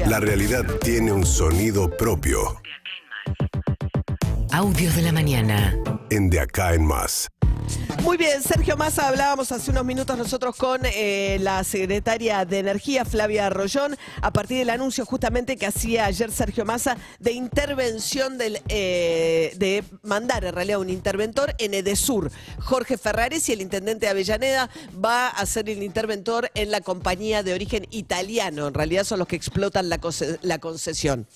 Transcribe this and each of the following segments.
La realidad tiene un sonido propio. Audios de la mañana. En De Acá en Más. Muy bien, Sergio Massa, hablábamos hace unos minutos nosotros con la secretaria de Energía, Flavia Rollón, a partir del anuncio justamente que hacía ayer Sergio Massa de intervención de mandar en realidad un interventor en Edesur. Jorge Ferraris, y el intendente de Avellaneda va a ser el interventor en la compañía de origen italiano. En realidad son los que explotan la concesión.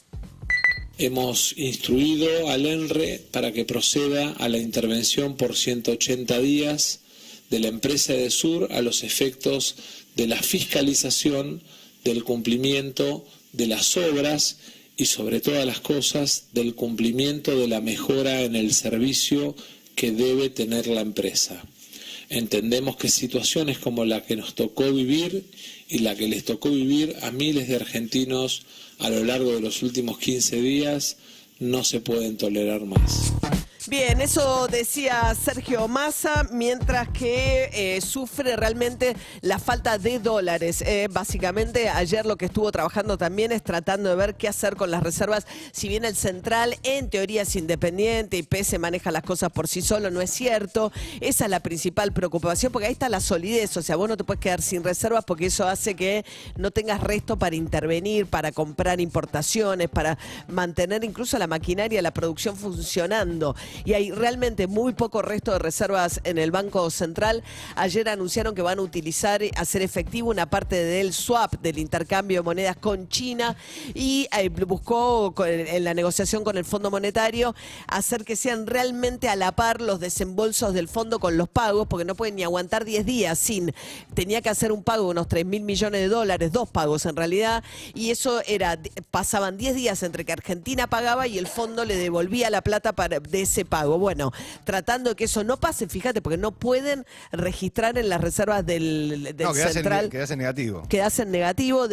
Hemos instruido al ENRE para que proceda a la intervención por 180 días de la empresa Edesur a los efectos de la fiscalización del cumplimiento de las obras y sobre todas las cosas del cumplimiento de la mejora en el servicio que debe tener la empresa. Entendemos que situaciones como la que nos tocó vivir y la que les tocó vivir a miles de argentinos a lo largo de los últimos 15 días no se pueden tolerar más. Bien, eso decía Sergio Massa, mientras que sufre realmente la falta de dólares. Básicamente, ayer lo que estuvo trabajando también es tratando de ver qué hacer con las reservas. Si bien el central en teoría es independiente y PES maneja las cosas por sí solo, no es cierto. Esa es la principal preocupación, porque ahí está la solidez. O sea, vos no te puedes quedar sin reservas porque eso hace que no tengas resto para intervenir, para comprar importaciones, para mantener incluso la maquinaria, la producción funcionando. Y hay realmente muy poco resto de reservas en el Banco Central. Ayer anunciaron que van a hacer efectivo una parte del swap, del intercambio de monedas con China, y buscó en la negociación con el Fondo Monetario hacer que sean realmente a la par los desembolsos del fondo con los pagos, porque no pueden ni aguantar 10 días sin. Tenía que hacer un pago de unos 3.000 millones de dólares, 2 pagos en realidad, y eso pasaban 10 días entre que Argentina pagaba y el fondo le devolvía la plata de ese pago. Bueno, tratando de que eso no pase, fíjate, porque no pueden registrar en las reservas del central. Quedás en negativo. Quedás en negativo.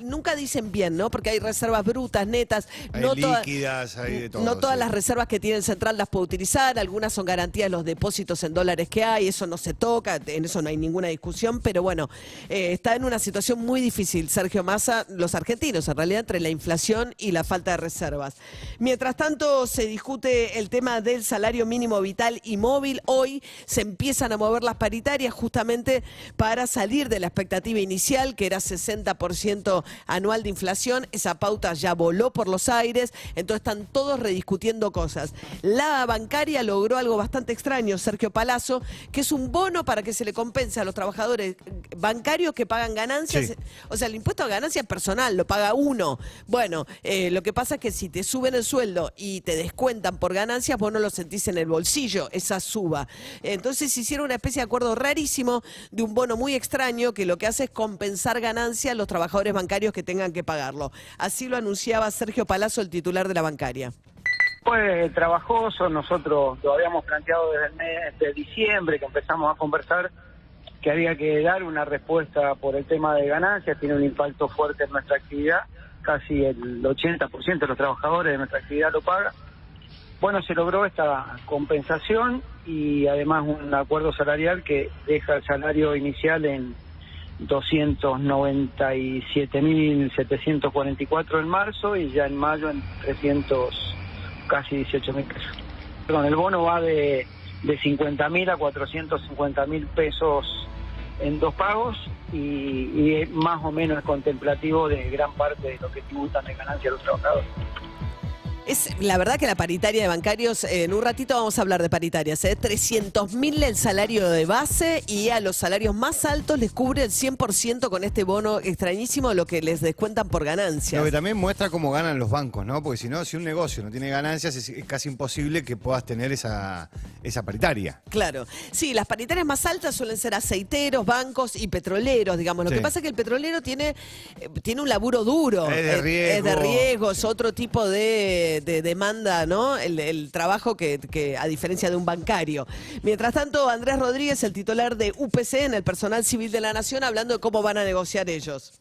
Nunca dicen bien, ¿no? Porque hay reservas brutas, netas. Hay no líquidas, hay de todo. No todas sí. las reservas que tiene el central las puede utilizar. Algunas son garantías de los depósitos en dólares que hay. Eso no se toca, en eso no hay ninguna discusión. Pero bueno, está en una situación muy difícil, Sergio Massa, los argentinos, en realidad, entre la inflación y la falta de reservas. Mientras tanto, se discute el tema del salario mínimo vital y móvil. Hoy se empiezan a mover las paritarias justamente para salir de la expectativa inicial, que era 60% anual de inflación. Esa pauta ya voló por los aires, entonces están todos rediscutiendo cosas. La bancaria logró algo bastante extraño, Sergio Palazzo, que es un bono para que se le compense a los trabajadores bancarios que pagan ganancias. Sí. O sea, el impuesto a ganancias personal lo paga uno. Bueno, lo que pasa es que si te suben el sueldo y te descuentan por ganancias, vos no lo sentís en el bolsillo, esa suba. Entonces hicieron una especie de acuerdo rarísimo de un bono muy extraño que lo que hace es compensar ganancias a los trabajadores bancarios que tengan que pagarlo. Así lo anunciaba Sergio Palazzo, el titular de la bancaria. Pues trabajoso, nosotros lo habíamos planteado desde el mes de diciembre que empezamos a conversar que había que dar una respuesta por el tema de ganancias, tiene un impacto fuerte en nuestra actividad, casi el 80% de los trabajadores de nuestra actividad lo paga. Bueno, se logró esta compensación y además un acuerdo salarial que deja el salario inicial en 297.744 en marzo y ya en mayo en 300, casi 18.000 pesos. Perdón, el bono va de 50.000 a 450.000 pesos en 2 pagos y más o menos es contemplativo de gran parte de lo que tributan de ganancia los trabajadores. Es la verdad que la paritaria de bancarios, en un ratito vamos a hablar de paritarias, 300.000 el salario de base y a los salarios más altos les cubre el 100% con este bono extrañísimo lo que les descuentan por ganancias. Lo que también muestra cómo ganan los bancos, ¿no? Porque si no, si un negocio no tiene ganancias es casi imposible que puedas tener esa paritaria. Claro. Sí, las paritarias más altas suelen ser aceiteros, bancos y petroleros, digamos. Lo que pasa es que el petrolero tiene un laburo duro. Es de riesgo. Es de riesgo, es otro tipo de demanda, ¿no? El trabajo que a diferencia de un bancario. Mientras tanto, Andrés Rodríguez, el titular de UPC, en el Personal Civil de la Nación, hablando de cómo van a negociar ellos.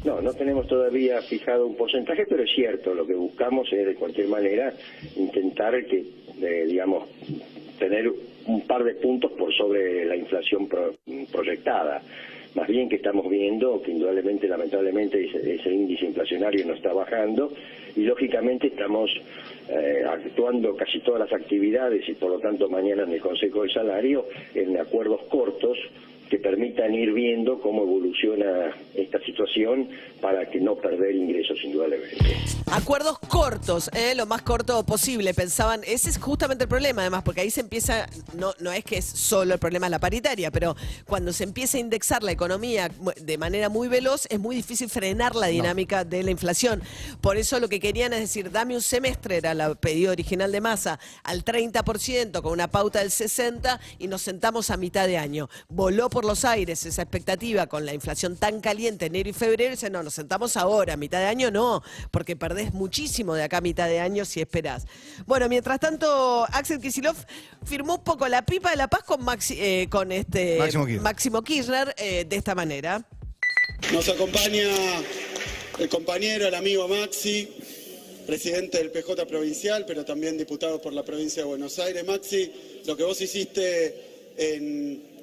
No tenemos todavía fijado un porcentaje, pero es cierto, lo que buscamos es de cualquier manera intentar tener un par de puntos por sobre la inflación proyectada. más bien que estamos viendo que indudablemente, lamentablemente, ese índice inflacionario no está bajando y lógicamente estamos actuando casi todas las actividades y por lo tanto mañana en el Consejo de Salario en acuerdos cortos que permitan ir viendo cómo evoluciona esta situación para que no perder ingresos indudablemente. Acuerdos cortos, lo más corto posible, pensaban. Ese es justamente el problema, además, porque ahí se empieza, no es que es solo el problema de la paritaria, pero cuando se empieza a indexar la economía de manera muy veloz, es muy difícil frenar la dinámica de la inflación. Por eso lo que querían es decir, dame un semestre, era el pedido original de Massa, al 30%, con una pauta del 60%, y nos sentamos a mitad de año. Voló por los aires esa expectativa con la inflación tan caliente enero y febrero, y dice, no, nos sentamos ahora, a mitad de año no, porque perdés muchísimo de acá a mitad de año si esperás. Bueno, mientras tanto, Axel Kicillof firmó un poco la pipa de la paz con Máximo Kirchner de esta manera. Nos acompaña el compañero, el amigo Maxi, presidente del PJ provincial, pero también diputado por la provincia de Buenos Aires. Maxi, lo que vos hiciste en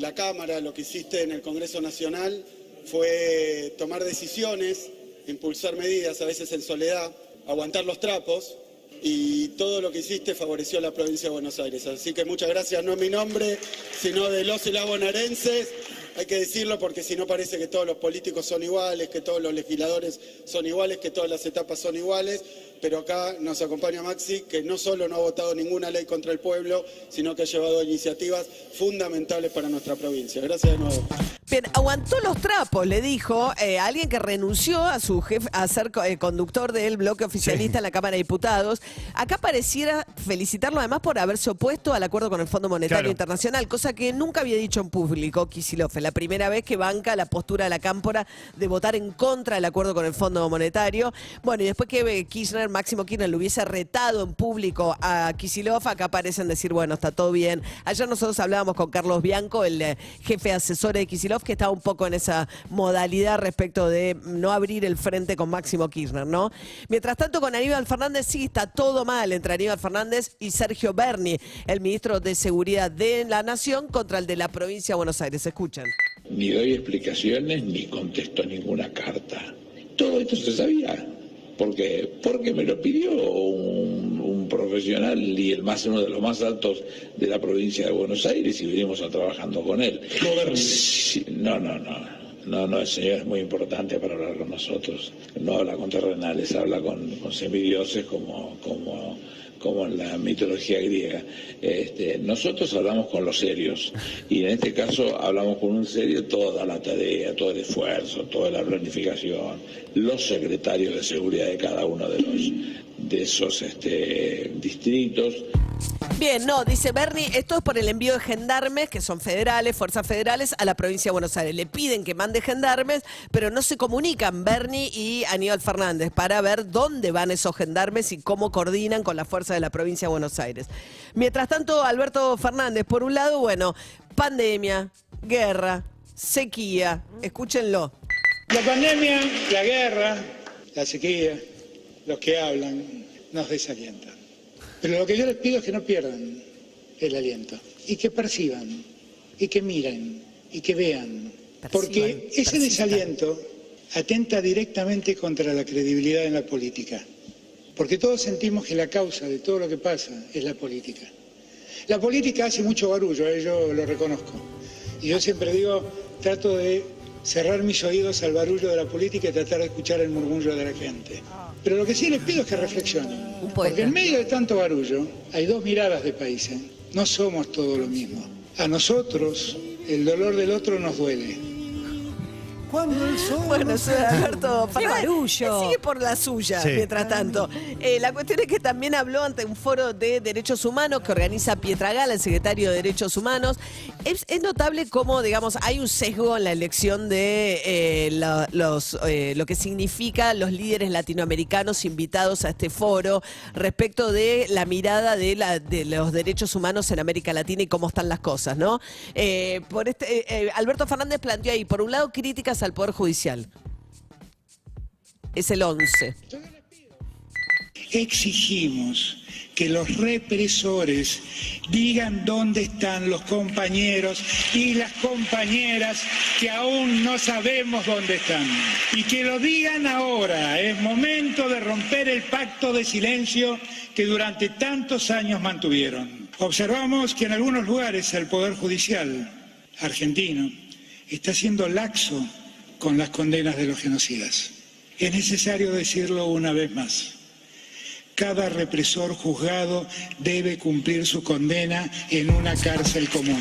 la Cámara, lo que hiciste en el Congreso Nacional, fue tomar decisiones, impulsar medidas, a veces en soledad, aguantar los trapos, y todo lo que hiciste favoreció a la provincia de Buenos Aires. Así que muchas gracias, no en mi nombre, sino de los y las bonaerenses. Hay que decirlo porque si no parece que todos los políticos son iguales, que todos los legisladores son iguales, que todas las etapas son iguales, pero acá nos acompaña Maxi, que no solo no ha votado ninguna ley contra el pueblo, sino que ha llevado iniciativas fundamentales para nuestra provincia. Gracias de nuevo. Bien, aguantó los trapos, le dijo alguien que renunció a su jefe a ser conductor del bloque oficialista en la Cámara de Diputados. Acá pareciera felicitarlo además por haberse opuesto al acuerdo con el Fondo Monetario Internacional, cosa que nunca había dicho en público Kicillof. Es la primera vez que banca la postura de la Cámpora de votar en contra del acuerdo con el Fondo Monetario. Bueno, y después que Máximo Kirchner lo hubiese retado en público a Kicillof, acá parecen decir, bueno, está todo bien. Ayer nosotros hablábamos con Carlos Bianco, el jefe asesor de Kicillof, que estaba un poco en esa modalidad respecto de no abrir el frente con Máximo Kirchner, ¿no? Mientras tanto, con Aníbal Fernández sí está todo mal entre Aníbal Fernández y Sergio Berni, el ministro de Seguridad de la Nación, contra el de la provincia de Buenos Aires. Escuchen. Ni doy explicaciones ni contesto ninguna carta. Todo esto se sabía. ¿Por qué? Porque me lo pidió un profesional y uno de los más altos de la provincia de Buenos Aires y venimos trabajando con él. Sí, no, el señor es muy importante para hablar con nosotros. No habla con terrenales, habla con semidioses como en la mitología griega. Nosotros hablamos con los serios y en este caso hablamos con un serio toda la tarea, todo el esfuerzo, toda la planificación, los secretarios de seguridad de cada uno de esos distritos. Bien, no, dice Berni, esto es por el envío de gendarmes, que son federales, fuerzas federales, a la provincia de Buenos Aires. Le piden que mande gendarmes, pero no se comunican Berni y Aníbal Fernández para ver dónde van esos gendarmes y cómo coordinan con la fuerza de la provincia de Buenos Aires. Mientras tanto, Alberto Fernández, por un lado, bueno, pandemia, guerra, sequía, escúchenlo. La pandemia, la guerra, la sequía, los que hablan, nos desalientan. Pero lo que yo les pido es que no pierdan el aliento y que perciban y que miren y que vean. Porque ese desaliento atenta directamente contra la credibilidad en la política. Porque todos sentimos que la causa de todo lo que pasa es la política. La política hace mucho barullo, yo lo reconozco. Y yo siempre digo, trato de cerrar mis oídos al barullo de la política y tratar de escuchar el murmullo de la gente. Pero lo que sí les pido es que reflexionen. Porque en medio de tanto barullo hay dos miradas de país. No somos todo lo mismo. A nosotros el dolor del otro nos duele. Bueno, soy Alberto Fernández. Sigue por la suya, mientras tanto. La cuestión es que también habló ante un foro de derechos humanos que organiza Pietragala, el secretario de Derechos Humanos. Es notable cómo, digamos, hay un sesgo en la elección de lo que significa los líderes latinoamericanos invitados a este foro respecto de la mirada de los derechos humanos en América Latina y cómo están las cosas, ¿no? Alberto Fernández planteó ahí, por un lado, críticas al Poder Judicial. Es el 11. Exigimos que los represores digan dónde están los compañeros y las compañeras que aún no sabemos dónde están. Y que lo digan ahora. Es momento de romper el pacto de silencio que durante tantos años mantuvieron. Observamos que en algunos lugares el Poder Judicial argentino está siendo laxo con las condenas de los genocidas. Es necesario decirlo una vez más. Cada represor juzgado debe cumplir su condena en una cárcel común.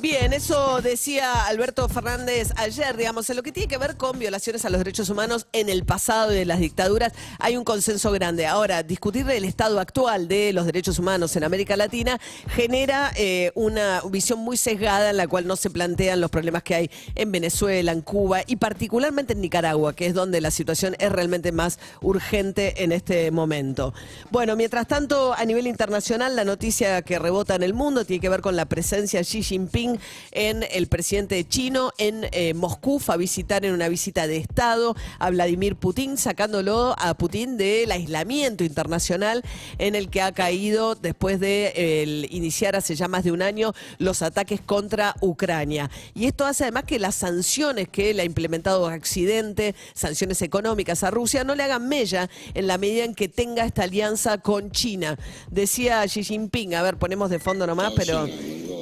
Bien, eso decía Alberto Fernández ayer, digamos, en lo que tiene que ver con violaciones a los derechos humanos en el pasado de las dictaduras, hay un consenso grande. Ahora, discutir el estado actual de los derechos humanos en América Latina genera una visión muy sesgada en la cual no se plantean los problemas que hay en Venezuela, en Cuba y particularmente en Nicaragua, que es donde la situación es realmente más urgente en este momento. Bueno, mientras tanto, a nivel internacional, la noticia que rebota en el mundo tiene que ver con la presencia de Xi Jinping en el presidente chino en Moscú. Fue a visitar en una visita de Estado a Vladimir Putin, sacándolo a Putin del aislamiento internacional en el que ha caído después de iniciar hace ya más de un año los ataques contra Ucrania. Y esto hace además que las sanciones que le ha implementado Occidente, sanciones económicas a Rusia, no le hagan mella en la medida en que tenga esta alianza con China. Decía Xi Jinping, a ver, ponemos de fondo nomás, pero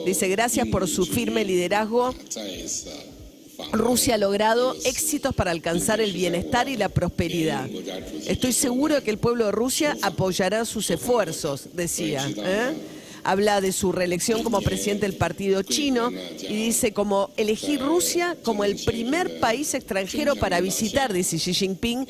dice: gracias por su firme liderazgo. Rusia ha logrado éxitos para alcanzar el bienestar y la prosperidad. Estoy seguro de que el pueblo de Rusia apoyará sus esfuerzos, decía. Habla de su reelección como presidente del partido chino y dice: como elegí Rusia como el primer país extranjero para visitar, dice Xi Jinping,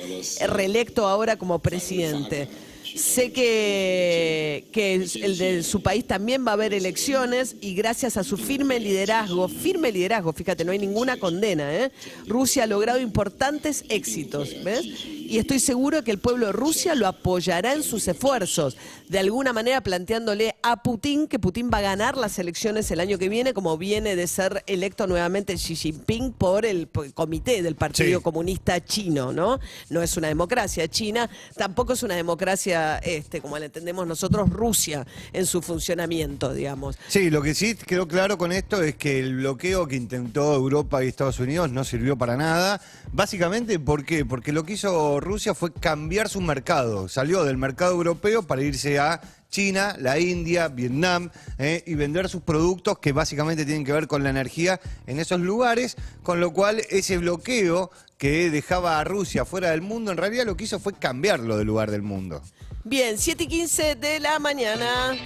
reelecto ahora como presidente. Sé que el de su país también va a haber elecciones y gracias a su firme liderazgo, fíjate, no hay ninguna condena, Rusia ha logrado importantes éxitos, ¿ves? Y estoy seguro que el pueblo de Rusia lo apoyará en sus esfuerzos, de alguna manera planteándole a Putin que Putin va a ganar las elecciones el año que viene, como viene de ser electo nuevamente Xi Jinping por el comité del Partido Comunista Chino, ¿no? No es una democracia China, tampoco es una democracia, como la entendemos nosotros, Rusia, en su funcionamiento, digamos. Sí, lo que sí quedó claro con esto es que el bloqueo que intentó Europa y Estados Unidos no sirvió para nada. Básicamente, ¿por qué? Porque lo que hizo Rusia fue cambiar su mercado. Salió del mercado europeo para irse a China, la India, Vietnam, y vender sus productos que básicamente tienen que ver con la energía en esos lugares, con lo cual ese bloqueo que dejaba a Rusia fuera del mundo, en realidad lo que hizo fue cambiarlo del lugar del mundo. Bien, 7:15 de la mañana.